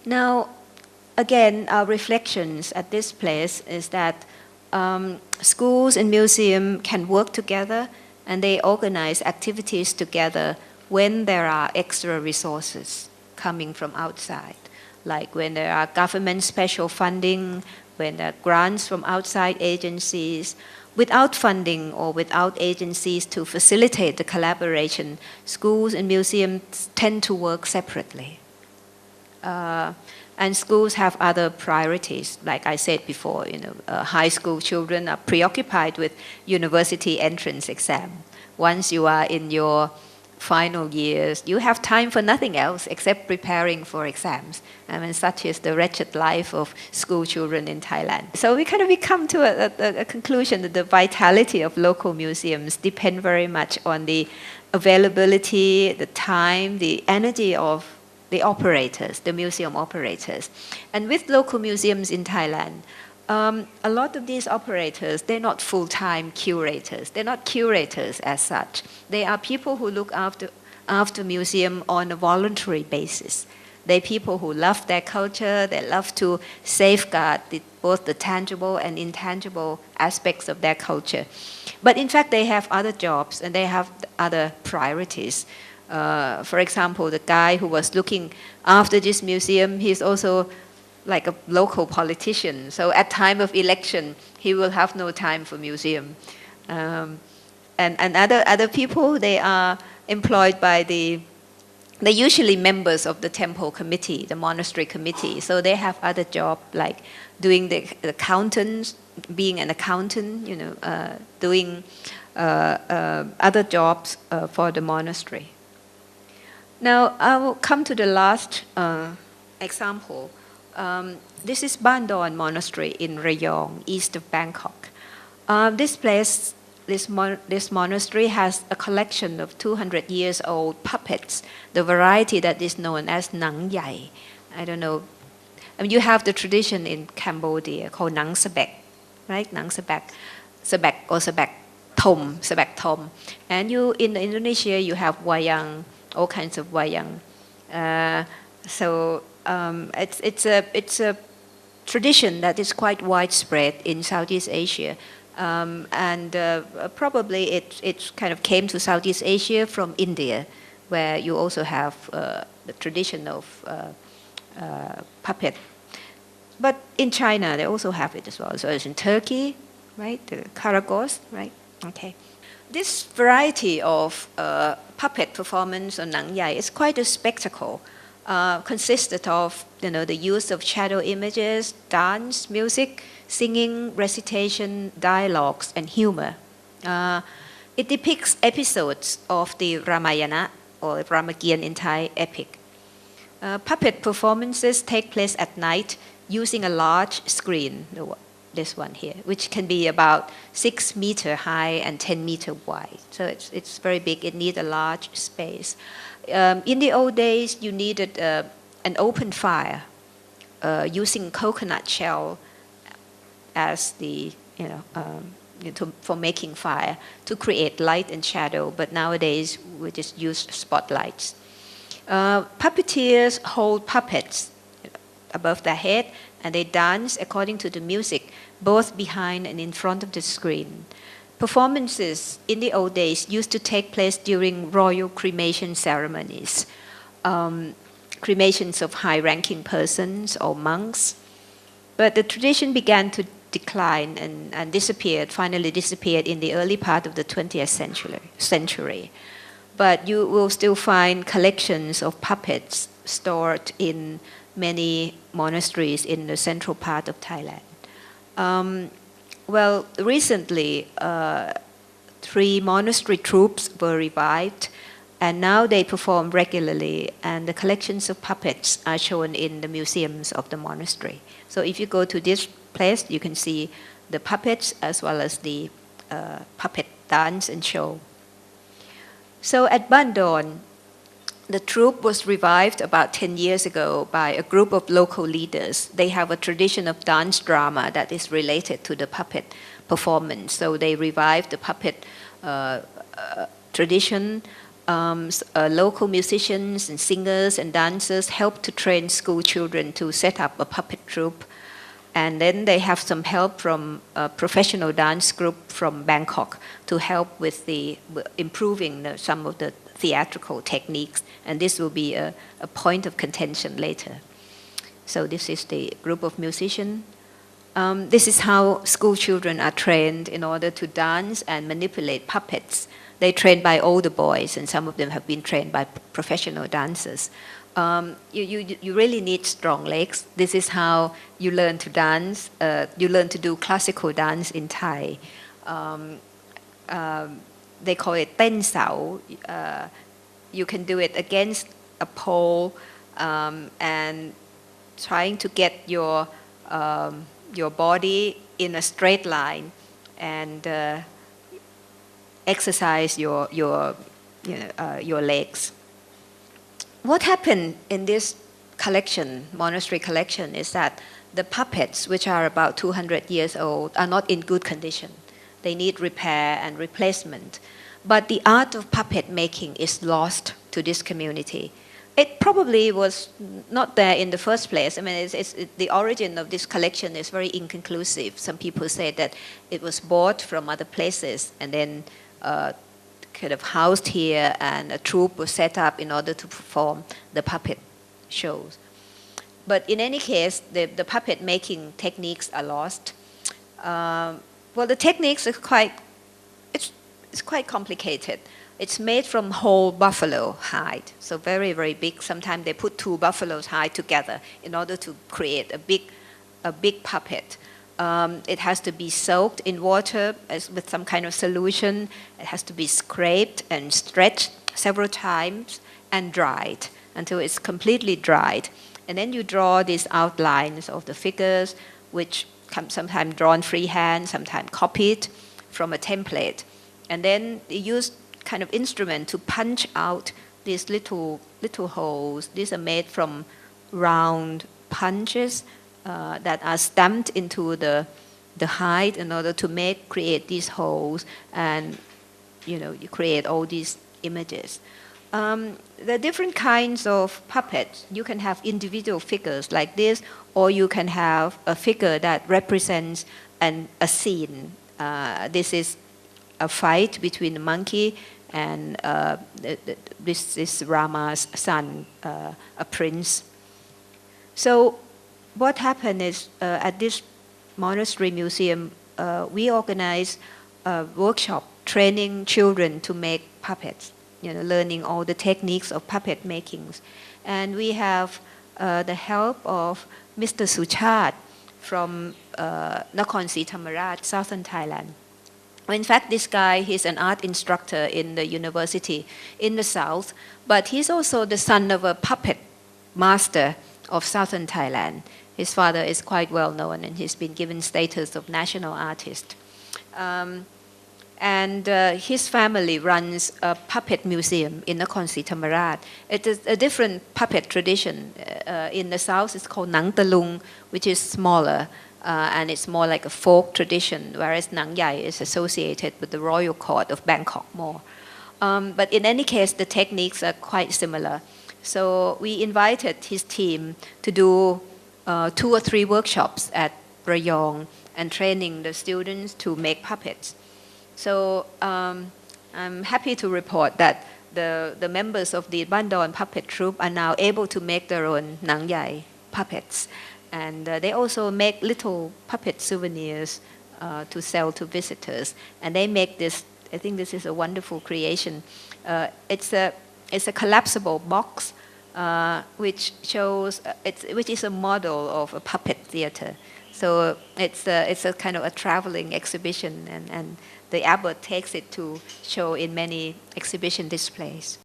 Now, again, our reflections at this place is that schools and museums can work together and they organize activities together when there are extra resources coming from outside, like when there are government special funding, when there are grants from outside agencies. Without funding or without agencies to facilitate the collaboration, schools and museums tend to work separately. And schools have other priorities. Like I said before, high school children are preoccupied with university entrance exam. Once you are in your final years, you have time for nothing else except preparing for exams. I mean, such is the wretched life of school children in Thailand. So we come to a conclusion that the vitality of local museums depend very much on the availability, the time, the energy of the operators, the museum operators. And with local museums in Thailand, a lot of these operators, they're not full-time curators. They're not curators as such. They are people who look after museum on a voluntary basis. They're people who love their culture. They love to safeguard both the tangible and intangible aspects of their culture. But in fact, they have other jobs and they have other priorities. For example, the guy who was looking after this museum, he's also like a local politician. So at time of election, he will have no time for museum. And other people, they are employed by they're usually members of the temple committee, the monastery committee. So they have other job like doing the accountants, being an accountant, doing other jobs for the monastery. Now I will come to the last example. This is Bandon Monastery in Rayong, east of Bangkok. This place, this monastery has a collection of 200 years old puppets, the variety that is known as Nang Yai. I don't know. I mean, you have the tradition in Cambodia called Nang Sabek, right? Nang Sabek, Sabek or Sabek Tom. And in Indonesia, you have wayang, all kinds of wayang. It's a tradition that is quite widespread in Southeast Asia, and probably it kind of came to Southeast Asia from India, where you also have the tradition of puppet. But in China, they also have it as well. So it's in Turkey, right? The Karagos, right? Okay. This variety of puppet performance on Nang Yai is quite a spectacle. Consisted of the use of shadow images, dance, music, singing, recitation, dialogues, and humor. It depicts episodes of the Ramayana or Ramakien in Thai epic. Puppet performances take place at night using a large screen, this one here, which can be about 6 meters high and 10 meters wide. So it's very big. It needs a large space. In the old days, you needed an open fire using coconut shell as for making fire to create light and shadow. But nowadays, we just use spotlights. Puppeteers hold puppets above their head, and they dance according to the music, both behind and in front of the screen. Performances in the old days used to take place during royal cremation ceremonies, cremations of high-ranking persons or monks. But the tradition began to decline and finally disappeared in the early part of the 20th century. But you will still find collections of puppets stored in many monasteries in the central part of Thailand. Well, recently, 3 monastery troupes were revived, and now they perform regularly, and the collections of puppets are shown in the museums of the monastery. So if you go to this place, you can see the puppets as well as the puppet dance and show. So at Bandon, the troupe was revived about 10 years ago by a group of local leaders. They have a tradition of dance drama that is related to the puppet performance. So they revived the puppet tradition local musicians and singers and dancers help to train school children to set up a puppet troupe. And then they have some help from a professional dance group from Bangkok to help with improving some of the theatrical techniques. And this will be a point of contention later. So this is the group of musicians. This is how school children are trained in order to dance and manipulate puppets. They're trained by older boys, and some of them have been trained by professional dancers. You really need strong legs. This is how you learn to dance. You learn to do classical dance in Thai. They call it ten sao. You can do it against a pole and trying to get your body in a straight line and exercise your legs. What happened in this collection, monastery collection, is that the puppets, which are about 200 years old, are not in good condition. They need repair and replacement. But the art of puppet making is lost to this community. It probably was not there in the first place. I mean, the origin of this collection is very inconclusive. Some people say that it was bought from other places and then kind of housed here, and a troupe was set up in order to perform the puppet shows. But in any case, the puppet making techniques are lost. Well, the techniques are it's quite complicated. It's made from whole buffalo hide, so very, very big. Sometimes they put two buffaloes hide together in order to create a big puppet. It has to be soaked in water with some kind of solution. It has to be scraped and stretched several times and dried until it's completely dried. And then you draw these outlines of the figures, which sometimes drawn freehand, sometimes copied from a template. And then you use kind of instrument to punch out these little holes. These are made from round punches that are stamped into the hide in order to create these holes, and you create all these images. There are different kinds of puppets. You can have individual figures like this, or you can have a figure that represents a scene. This is a fight between a monkey and this is Rama's son, a prince. So what happened is at this monastery museum, we organize a workshop training children to make puppets, learning all the techniques of puppet makings. And we have the help of Mr. Suchat from Nakhon Si Thammarat, southern Thailand. In fact, this guy, he's an art instructor in the university in the south, but he's also the son of a puppet master of southern Thailand. His father is quite well known, and he's been given status of national artist. His family runs a puppet museum in Nakhon Si Thammarat. It is a different puppet tradition. In the south, it's called Nang Talung, which is smaller. And it's more like a folk tradition, whereas Nang Yai is associated with the royal court of Bangkok more. But in any case, the techniques are quite similar. So we invited his team to do 2 or 3 workshops at Rayong and training the students to make puppets. So I'm happy to report that the members of the Bandon puppet troupe are now able to make their own Nang Yai puppets. And they also make little puppet souvenirs to sell to visitors. And they make this, I think this is a wonderful creation. It's a collapsible box which shows, which is a model of a puppet theater. So it's a kind of a traveling exhibition, and the abbot takes it to show in many exhibition displays.